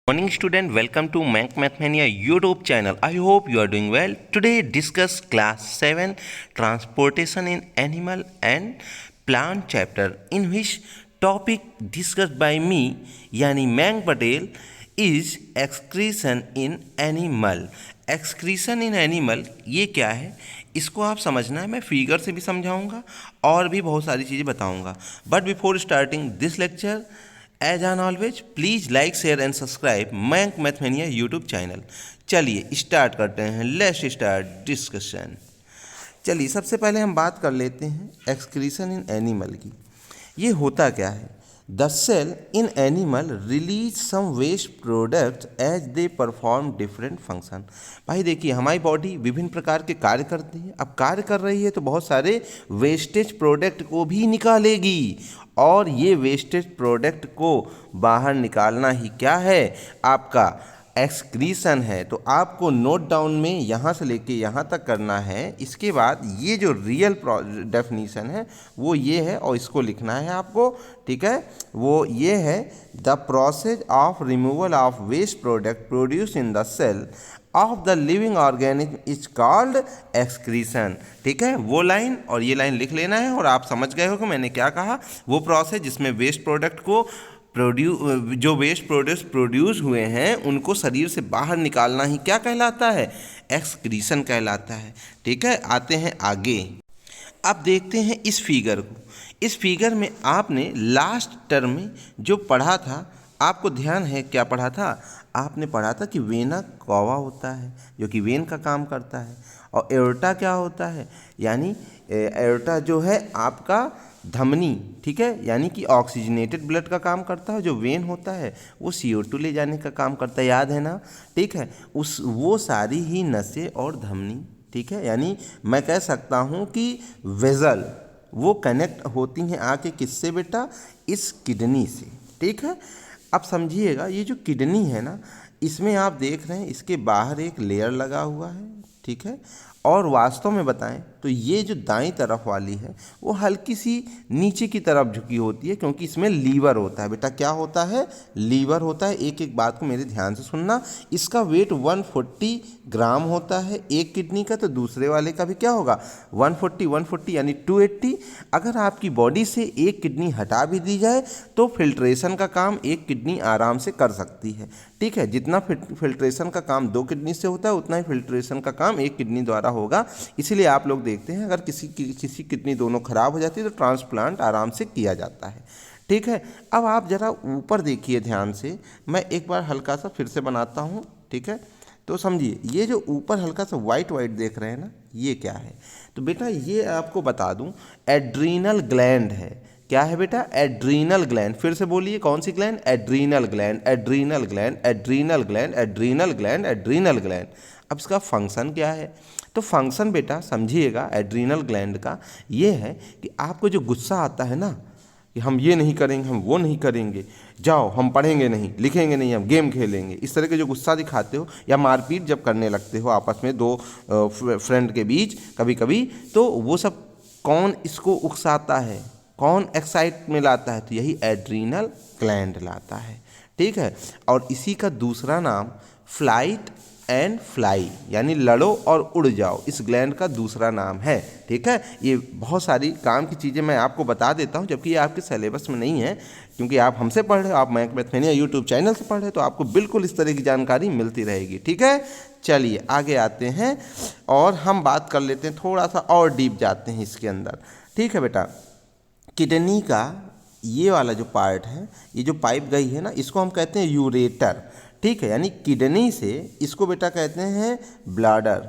Morning student, welcome to Mathmania YouTube channel. I hope you are doing well. Today discuss class 7 transportation in animal and plant chapter, in which topic discussed by me yani Mayank Patel is excretion in animal. Excretion in animal ये क्या है, इसको आप समझना है। मैं figure से भी समझाऊंगा और भी बहुत सारी चीज़ें बताऊंगा। But before starting this lecture, as an always please like share and subscribe Mayank Mathmania YouTube channel. चलिए स्टार्ट करते हैं। Let's start discussion. चलिए सबसे पहले हम बात कर लेते हैं एक्सक्रीशन इन एनिमल की। ये होता क्या है? The cell in animal release some waste product as they perform different function. भाई देखिए, हमारी बॉडी विभिन्न प्रकार के कार्य करती है। अब कार्य कर रही है तो बहुत सारे वेस्टेज प्रोडक्ट को भी निकालेगी, और ये वेस्टेज प्रोडक्ट को बाहर निकालना ही क्या है? आपका एक्सक्रीशन है। तो आपको नोट डाउन में यहाँ से लेके यहाँ तक करना है। इसके बाद ये जो रियल डेफिनीशन है वो ये है, और इसको लिखना है आपको, ठीक है? वो ये है, the process of removal of waste product produce in the cell of the living organism is called excretion. ठीक है, वो लाइन और ये लाइन लिख लेना है, और आप समझ गए हो कि मैंने क्या कहा। वो प्रोसेस जिसमें वेस्ट प्रोडक्ट को जो वेस्ट प्रोडक्ट्स प्रोड्यूस हुए हैं उनको शरीर से बाहर निकालना ही क्या कहलाता है? एक्सक्रीशन कहलाता है। ठीक है, आते हैं आगे। अब देखते हैं इस फिगर को। इस फिगर में आपने लास्ट टर्म में जो पढ़ा था, आपको ध्यान है क्या पढ़ा था? आपने पढ़ा था कि वेना कौवा होता है जो कि वेन का काम करता है, और एओर्टा क्या होता है? यानी एओर्टा जो है आपका धमनी, ठीक है, यानी कि ऑक्सीजनेटेड ब्लड का काम करता है। जो वेन होता है वो CO2 ले जाने का काम करता है, याद है ना? ठीक है, वो सारी ही नसें और धमनी, ठीक है, यानी मैं कह सकता हूँ कि वेजल वो कनेक्ट होती हैं आके किससे बेटा? इस किडनी से। ठीक है, अब समझिएगा, ये जो किडनी है ना, इसमें आप देख रहे हैं इसके बाहर एक लेयर लगा हुआ है, ठीक है, और वास्तव में बताएं तो ये जो दाईं तरफ वाली है वो हल्की सी नीचे की तरफ झुकी होती है, क्योंकि इसमें लीवर होता है। बेटा क्या होता है? लीवर होता है। एक एक बात को मेरे ध्यान से सुनना। इसका वेट 140 ग्राम होता है एक किडनी का, तो दूसरे वाले का भी क्या होगा? 140 यानी 280। अगर आपकी बॉडी से एक किडनी हटा भी दी जाए तो फिल्ट्रेशन का काम एक किडनी आराम से कर सकती है। ठीक है, जितना फिल्ट्रेशन का काम 2 किडनी से होता है उतना ही फिल्ट्रेशन का काम एक किडनी द्वारा होगा। इसीलिए आप लोग देखते हैं अगर किसी किडनी दोनों खराब हो जाती है तो ट्रांसप्लांट आराम से किया जाता है। ठीक है, अब आप ज़रा ऊपर देखिए ध्यान से। मैं एक बार हल्का सा फिर से बनाता हूँ, ठीक है? तो समझिए, ये जो ऊपर हल्का सा वाइट देख रहे हैं ना, ये क्या है? तो बेटा ये आपको बता दूं, एड्रीनल ग्लैंड है। क्या है बेटा? Adrenal gland. फिर से बोलिए, कौन सी gland? Adrenal gland, adrenal gland, adrenal gland, adrenal gland, adrenal gland. अब इसका फंक्शन क्या है? तो फंक्शन बेटा समझिएगा एड्रीनल ग्लैंड का ये है कि आपको जो गुस्सा आता है ना, कि हम ये नहीं करेंगे, हम वो नहीं करेंगे, जाओ हम पढ़ेंगे नहीं, लिखेंगे नहीं, हम गेम खेलेंगे, इस तरह के जो गुस्सा दिखाते हो, या मारपीट जब करने लगते हो आपस में दो फ्रेंड के बीच कभी कभी, तो वो सब कौन इसको उकसाता है? कौन एक्साइट में लाता है? तो यही एड्रीनल ग्लैंड लाता है। ठीक है, और इसी का दूसरा नाम फ्लाइट एंड फ्लाई, यानी लड़ो और उड़ जाओ, इस ग्लैंड का दूसरा नाम है। ठीक है, ये बहुत सारी काम की चीज़ें मैं आपको बता देता हूँ, जबकि ये आपके सिलेबस में नहीं है, क्योंकि आप हमसे पढ़ रहे हो, आप मयंक मैथमेनिया यूट्यूब चैनल से पढ़ रहे हो, तो आपको बिल्कुल इस तरह की जानकारी मिलती रहेगी। ठीक है, चलिए आगे आते हैं और हम बात कर लेते हैं, थोड़ा सा और डीप जाते हैं इसके अंदर। ठीक है बेटा, किडनी का ये वाला जो पार्ट है, ये जो पाइप गई है ना, इसको हम कहते हैं यूरेटर। ठीक है, यानी किडनी से इसको बेटा कहते हैं ब्लाडर।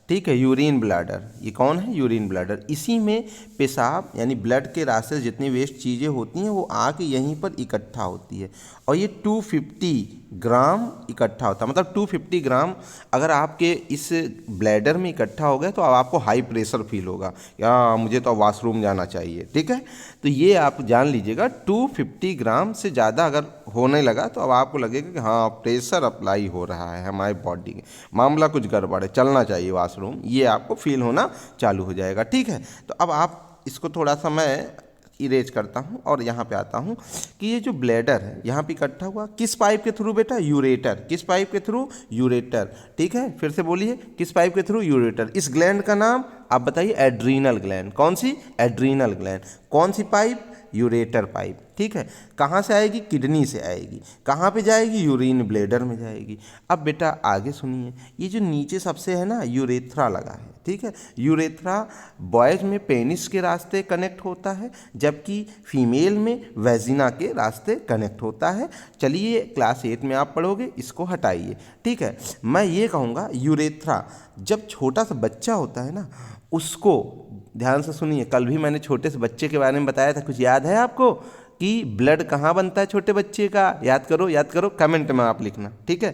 ठीक है, यूरिन ब्लाडर। ये कौन है? Urine bladder. इसी में पेशाब यानी ब्लड के रास्ते से जितनी वेस्ट चीज़ें होती हैं वो आके यहीं पर इकट्ठा होती है, और ये 250 ग्राम इकट्ठा होता है। मतलब 250 ग्राम अगर आपके इस ब्लैडर में इकट्ठा हो गया तो अब आपको हाई प्रेशर फील होगा, या मुझे तो वॉशरूम जाना चाहिए। ठीक है, तो ये आप जान लीजिएगा, 250 ग्राम से ज़्यादा अगर होने लगा तो अब आपको लगेगा कि हाँ प्रेशर अप्लाई हो रहा है हमारे बॉडी में, मामला कुछ गड़बड़ है, चलना चाहिए वॉशरूम, ये आपको फील होना चालू हो जाएगा। ठीक है, तो अब आप इसको थोड़ा सा मैं इरेज करता हूँ और यहाँ पे आता हूँ कि ये जो ब्लैडर है यहाँ पे इकट्ठा हुआ किस पाइप के थ्रू बेटा, यूरेटर। किस पाइप के थ्रू, यूरेटर। ठीक है, फिर से बोलिए, किस पाइप के थ्रू, यूरेटर। इस ग्लैंड का नाम आप बताइए, एड्रीनल ग्लैंड। कौन सी, एड्रीनल ग्लैंड। कौन सी पाइप, यूरेटर पाइप। ठीक है, कहाँ से आएगी, किडनी से आएगी। कहाँ पे जाएगी, यूरिन ब्लेडर में जाएगी। अब बेटा आगे सुनिए, ये जो नीचे सबसे है ना, यूरेथ्रा लगा है। ठीक है, यूरेथ्रा बॉयज में पेनिस के रास्ते कनेक्ट होता है, जबकि फीमेल में वेजिना के रास्ते कनेक्ट होता है। चलिए क्लास 8 में आप पढ़ोगे, इसको हटाइए। ठीक है, मैं ये कहूँगा यूरेथ्रा जब छोटा सा बच्चा होता है ना, उसको ध्यान से सुनिए, कल भी मैंने छोटे से बच्चे के बारे में बताया था, कुछ याद है आपको कि ब्लड कहाँ बनता है छोटे बच्चे का? याद करो, कमेंट में आप लिखना। ठीक है,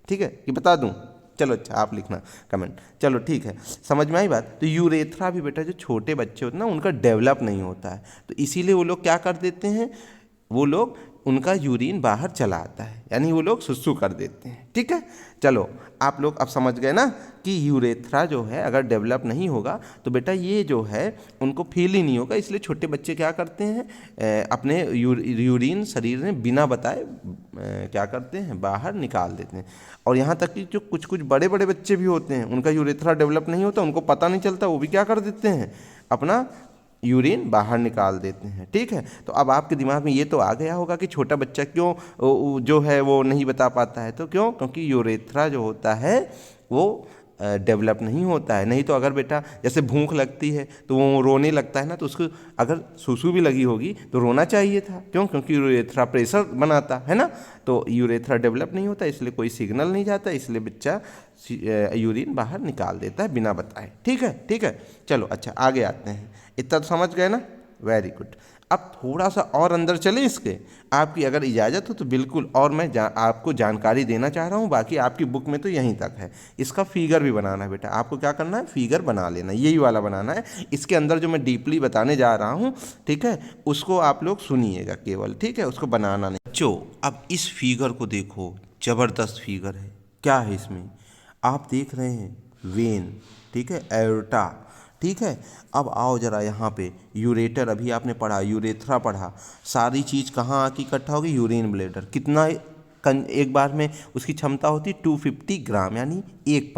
ठीक है, कि बता दूं? चलो अच्छा, आप लिखना कमेंट। चलो ठीक है, समझ में आई बात। तो यूरेथ्रा भी बेटा जो छोटे बच्चे होते हैं ना, उनका डेवलप नहीं होता है, तो इसीलिए वो लोग क्या कर देते हैं, वो लोग उनका यूरिन बाहर चला आता है, यानी वो लोग सुसु कर देते हैं। ठीक है, चलो आप लोग अब समझ गए ना कि यूरेथ्रा जो है अगर डेवलप नहीं होगा तो बेटा ये जो है उनको फील ही नहीं होगा, इसलिए छोटे बच्चे क्या करते हैं, अपने यूरिन शरीर में बिना बताए क्या करते हैं, बाहर निकाल देते हैं। और यहाँ तक कि जो कुछ कुछ बड़े बड़े बच्चे भी होते हैं, उनका यूरेथ्रा डेवलप नहीं होता, उनको पता नहीं चलता, वो भी क्या कर देते हैं, अपना यूरिन बाहर निकाल देते हैं। ठीक है, तो अब आपके दिमाग में ये तो आ गया होगा कि छोटा बच्चा क्यों जो है वो नहीं बता पाता है, तो क्यों, क्योंकि यूरेथ्रा जो होता है वो डेवलप नहीं होता है। नहीं तो अगर बेटा जैसे भूख लगती है तो वो रोने लगता है ना, तो उसको अगर सुसु भी लगी होगी तो रोना चाहिए था, क्यों, क्योंकि यूरेथ्रा प्रेशर बनाता है ना, तो यूरेथ्रा डेवलप नहीं होता, इसलिए कोई सिग्नल नहीं जाता, इसलिए बच्चा यूरिन बाहर निकाल देता है बिना बताए। ठीक है, ठीक है, चलो अच्छा आगे आते हैं। इतना तो समझ गए ना, वेरी गुड। अब थोड़ा सा और अंदर चले इसके, आपकी अगर इजाज़त हो तो बिल्कुल, और मैं आपको जानकारी देना चाह रहा हूँ, बाकी आपकी बुक में तो यहीं तक है। इसका फिगर भी बनाना है बेटा, आपको क्या करना है, फिगर बना लेना, यही वाला बनाना है। इसके अंदर जो मैं डीपली बताने जा रहा हूँ, ठीक है, उसको आप लोग सुनिएगा केवल। ठीक है, उसको बनाना नहीं। बच्चों अब इस फिगर को देखो, ज़बरदस्त फिगर है। क्या है इसमें, आप देख रहे हैं वेन, ठीक है, एओर्टा। ठीक है, अब आओ जरा यहाँ पे, यूरेटर अभी आपने पढ़ा, यूरेथ्रा पढ़ा, सारी चीज़ कहाँ आके इकट्ठा होगी, यूरिन ब्लैडर। कितना एक बार में उसकी क्षमता होती 250 ग्राम, यानी एक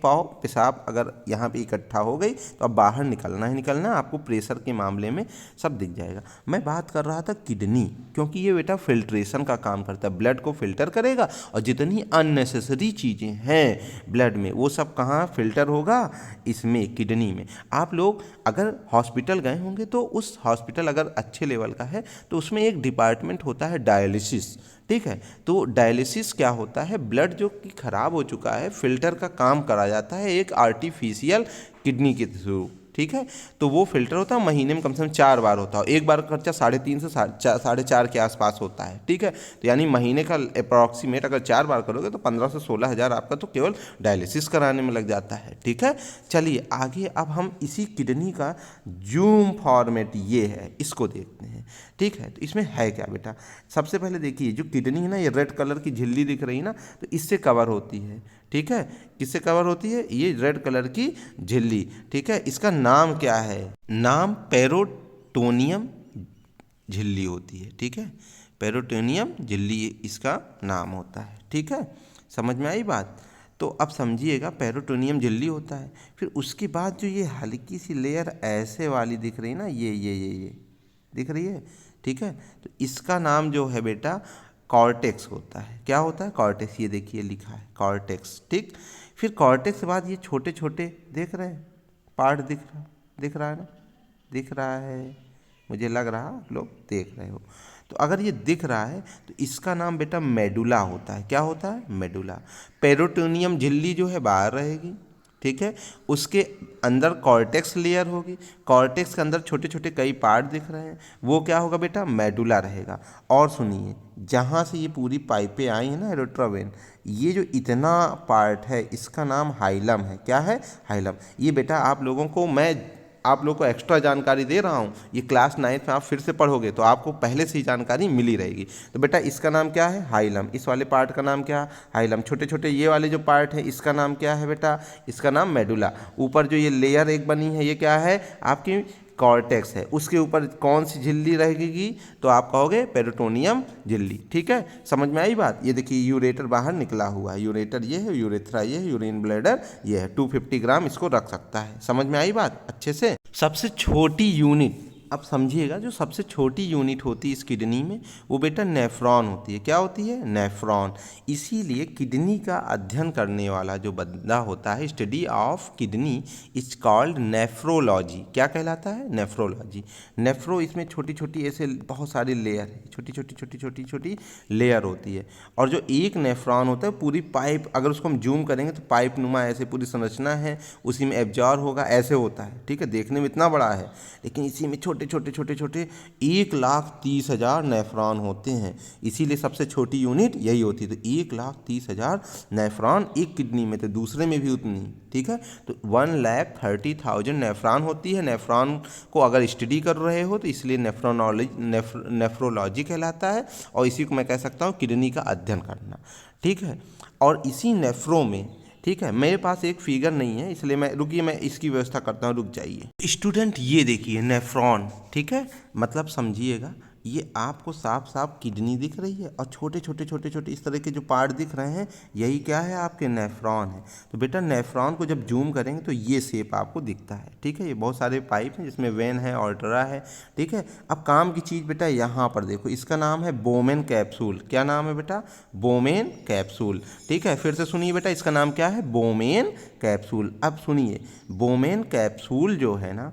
पाव पेशाब अगर यहाँ पे इकट्ठा हो गई तो अब बाहर निकलना ही निकलना, आपको प्रेशर के मामले में सब दिख जाएगा। मैं बात कर रहा था किडनी, क्योंकि ये बेटा फिल्ट्रेशन का काम करता है, ब्लड को फिल्टर करेगा, और जितनी अननेसेसरी चीज़ें हैं ब्लड में वो सब कहाँ फिल्टर होगा, इसमें, किडनी में। आप लोग अगर हॉस्पिटल गए होंगे तो उस हॉस्पिटल अगर अच्छे लेवल का है तो उसमें एक डिपार्टमेंट होता है डायलिसिस। ठीक है, तो डायलिसिस क्या होता है, ब्लड जो कि खराब हो चुका है, फिल्टर का काम करा जाता है एक आर्टिफिशियल किडनी के थ्रू। ठीक है, तो वो फिल्टर होता है, महीने में कम से कम 4 बार होता है, एक बार का खर्चा 3.5 से 4.5 के आसपास होता है। ठीक है, तो यानी महीने का अप्रॉक्सीमेट अगर 4 बार करोगे तो 15 से 16 हज़ार आपका तो केवल डायलिसिस कराने में लग जाता है। ठीक है, चलिए आगे अब हम इसी किडनी का जूम फॉर्मेट ये है, इसको देखते हैं। ठीक है, तो इसमें है क्या बेटा, सबसे पहले देखिए जो किडनी है ना, ये रेड कलर की झिल्ली दिख रही है ना, तो इससे कवर होती है। ठीक है, किससे कवर होती है, ये रेड कलर की झिल्ली। ठीक है, इसका नाम क्या है, नाम पेरिटोनियम झिल्ली होती है। ठीक है, पेरिटोनियम झिल्ली इसका नाम होता है। ठीक है, समझ में आई बात। तो अब समझिएगा, पेरिटोनियम झिल्ली होता है, फिर उसके बाद जो ये हल्की सी लेयर ऐसे वाली दिख रही है ना, ये दिख रही है। ठीक है, तो इसका नाम जो है बेटा कॉर्टेक्स होता है। क्या होता है, कॉर्टेक्स, ये देखिए लिखा है कॉर्टेक्स। ठीक, फिर कॉर्टेक्स के बाद ये छोटे छोटे देख रहे हैं पार्ट दिख रहा है ना, दिख रहा है, मुझे लग रहा आप लोग देख रहे हो। तो अगर ये दिख रहा है तो इसका नाम बेटा मेडुला होता है। क्या होता है, मेडुला। पेरिटोनियम झिल्ली जो है बाहर रहेगी। ठीक है, उसके अंदर कॉर्टेक्स लेयर होगी, कॉर्टेक्स के अंदर छोटे छोटे कई पार्ट दिख रहे हैं, वो क्या होगा बेटा, मेडुला रहेगा। और सुनिए, जहाँ से ये पूरी पाइपें आई हैं ना, एरोट्रा वेन, ये जो इतना पार्ट है इसका नाम हाइलम है। क्या है, हाइलम। ये बेटा आप लोगों को मैं आप लोग को एक्स्ट्रा जानकारी दे रहा हूँ, ये क्लास 9th में आप फिर से पढ़ोगे तो आपको पहले से ही जानकारी मिली रहेगी। तो बेटा इसका नाम क्या है, हाइलम। इस वाले पार्ट का नाम क्या है, हाइलम। छोटे छोटे ये वाले जो पार्ट है इसका नाम क्या है बेटा, इसका नाम मेडुला। ऊपर जो ये लेयर एक बनी है ये क्या है, आपकी कॉर्टेक्स है, उसके ऊपर कौन सी झिल्ली रहेगी, तो आप कहोगे पेरिटोनियम झिल्ली। ठीक है, समझ में आई बात। ये देखिए यूरेटर बाहर निकला हुआ है, यूरेटर ये है, यूरेथ्रा ये है, यूरिन ब्लैडर ये है। 250 ग्राम इसको रख सकता है। समझ में आई बात अच्छे से। सबसे छोटी यूनिट, अब समझिएगा, जो सबसे छोटी यूनिट होती है इस किडनी में वो बेटा नेफ्रॉन होती है। क्या होती है? नेफ्रॉन। इसीलिए किडनी का अध्ययन करने वाला जो बंदा होता है, study of kidney is called nephrology. क्या कहलाता है? नेफ्रोलॉजी। नेफ्रो, इसमें छोटी छोटी ऐसे बहुत सारी लेयर है, छोटी छोटी छोटी छोटी छोटी लेयर होती है। और जो एक नेफ्रॉन होता है पूरी पाइप, अगर उसको हम जूम करेंगे तो पाइप नुमा ऐसे पूरी संरचना है, उसी में एब्जॉर्ब होगा, ऐसे होता है। ठीक है, देखने में इतना बड़ा है, लेकिन इसी में छोटे छोटे छोटे छोटे 1,30,000 नेफ्रॉन होते हैं। इसीलिए सबसे छोटी यूनिट यही होती है। तो 1,30,000 नेफ्रॉन एक किडनी में, तो दूसरे में भी उतनी। ठीक है, तो 1,30,000 नेफ्रॉन होती है। नेफ्रॉन को अगर स्टडी कर रहे हो तो इसलिए नेफ्रोलॉजी कहलाता है, और इसी को मैं कह सकता हूँ किडनी का अध्ययन करना। ठीक है, और इसी नेफ्रो में, ठीक है, मेरे पास एक फिगर नहीं है इसलिए मैं इसकी व्यवस्था करता हूँ, रुक जाइए स्टूडेंट। ये देखिए नेफ्रॉन, ठीक है, मतलब समझिएगा, ये आपको साफ साफ किडनी दिख रही है और छोटे छोटे छोटे छोटे इस तरह के जो पार्ट दिख रहे हैं, यही क्या है? आपके नेफ्रॉन है। तो बेटा नेफ्रॉन को जब जूम करेंगे तो ये शेप आपको दिखता है। ठीक है, ये बहुत सारे पाइप हैं जिसमें वेन है, ऑर्टरा है। ठीक है, अब काम की चीज़ बेटा यहाँ पर देखो, इसका नाम है बोमेन कैप्सूल। क्या नाम है बेटा? Bowman capsule. ठीक है, फिर से सुनिए बेटा, इसका नाम क्या है? Bowman capsule. अब सुनिए, बोमेन कैप्सूल जो है ना,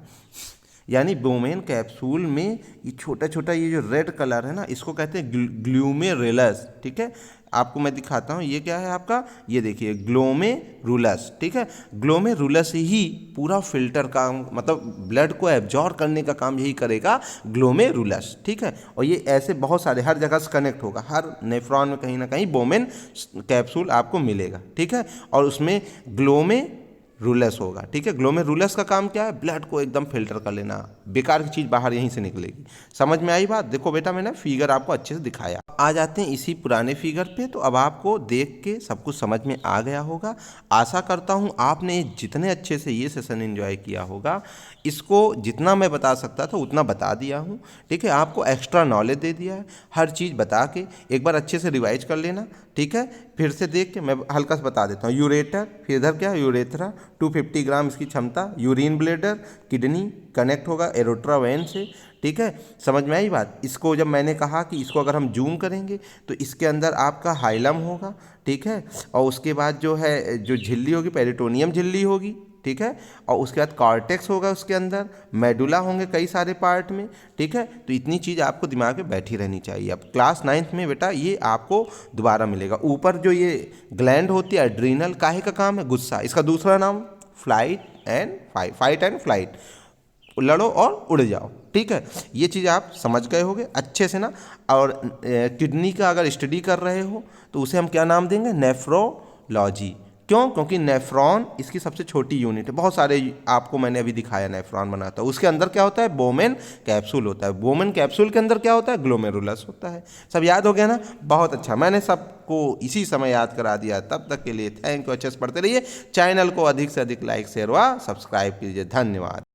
यानी बोमेन कैप्सूल में ये छोटा छोटा ये जो रेड कलर है ना, इसको कहते हैं ग्लूमेरुलस। ठीक है, आपको मैं दिखाता हूँ, ये क्या है आपका? ये देखिए ग्लोमेरुलस। ठीक है, ग्लोमेरुलस ही पूरा फिल्टर का, मतलब ब्लड को एब्जॉर्ब करने का काम यही करेगा, ग्लोमेरुलस। ठीक है, और ये ऐसे बहुत सारे हर जगह से कनेक्ट होगा, हर नेफ्रॉन में कहीं ना कहीं बोमेन कैप्सूल आपको मिलेगा। ठीक है, और उसमें ग्लोमेरुलस होगा। ठीक है, ग्लोमेरुलस का काम क्या है? ब्लड को एकदम फिल्टर कर लेना, बेकार की चीज़ बाहर यहीं से निकलेगी। समझ में आई बात? देखो बेटा, मैंने फिगर आपको अच्छे से दिखाया। आ जाते हैं इसी पुराने फिगर पे। तो अब आपको देख के सब कुछ समझ में आ गया होगा। आशा करता हूँ आपने जितने अच्छे से ये सेशन एंजॉय किया होगा, इसको जितना मैं बता सकता था उतना बता दिया हूँ। ठीक है, आपको एक्स्ट्रा नॉलेज दे दिया है, हर चीज़ बता के एक बार अच्छे से रिवाइज कर लेना। ठीक है, फिर से देख के मैं हल्का से बता देता हूँ। यूरेटर, फिर इधर क्या? यूरेथ्रा, 250 ग्राम इसकी क्षमता। यूरिन ब्लैडर, किडनी कनेक्ट होगा एरोट्रा वेन से। ठीक है, समझ में आई बात? इसको जब मैंने कहा कि इसको अगर हम जूम करेंगे तो इसके अंदर आपका हाइलम होगा। ठीक है, और उसके बाद जो है जो झिल्ली होगी, पेरिटोनियम झिल्ली होगी। ठीक है, और उसके बाद कॉर्टेक्स होगा, उसके अंदर मेडुला होंगे कई सारे पार्ट में। ठीक है, तो इतनी चीज़ आपको दिमाग में बैठी रहनी चाहिए। अब क्लास 9th में बेटा ये आपको दोबारा मिलेगा। ऊपर जो ये ग्लैंड होती है एड्रीनल, काहे का काम है? गुस्सा। इसका दूसरा नाम फाइट एंड फ्लाइट, लड़ो और उड़ जाओ। ठीक है, ये चीज़ आप समझ गए होंगे अच्छे से ना। और किडनी का अगर स्टडी कर रहे हो तो उसे हम क्या नाम देंगे? नेफ्रोलॉजी। क्यों? क्योंकि नेफ्रॉन इसकी सबसे छोटी यूनिट है। बहुत सारे आपको मैंने अभी दिखाया नेफ्रॉन बनाता है, उसके अंदर क्या होता है? बोमेन कैप्सूल होता है। बोमेन कैप्सूल के अंदर क्या होता है? ग्लोमेरुलस होता है। सब याद हो गया ना? बहुत अच्छा, मैंने सबको इसी समय याद करा दिया। तब तक के लिए थैंक यू। अच्छे से पढ़ते रहिए। चैनल को अधिक से अधिक लाइक शेयर व सब्सक्राइब कीजिए। धन्यवाद।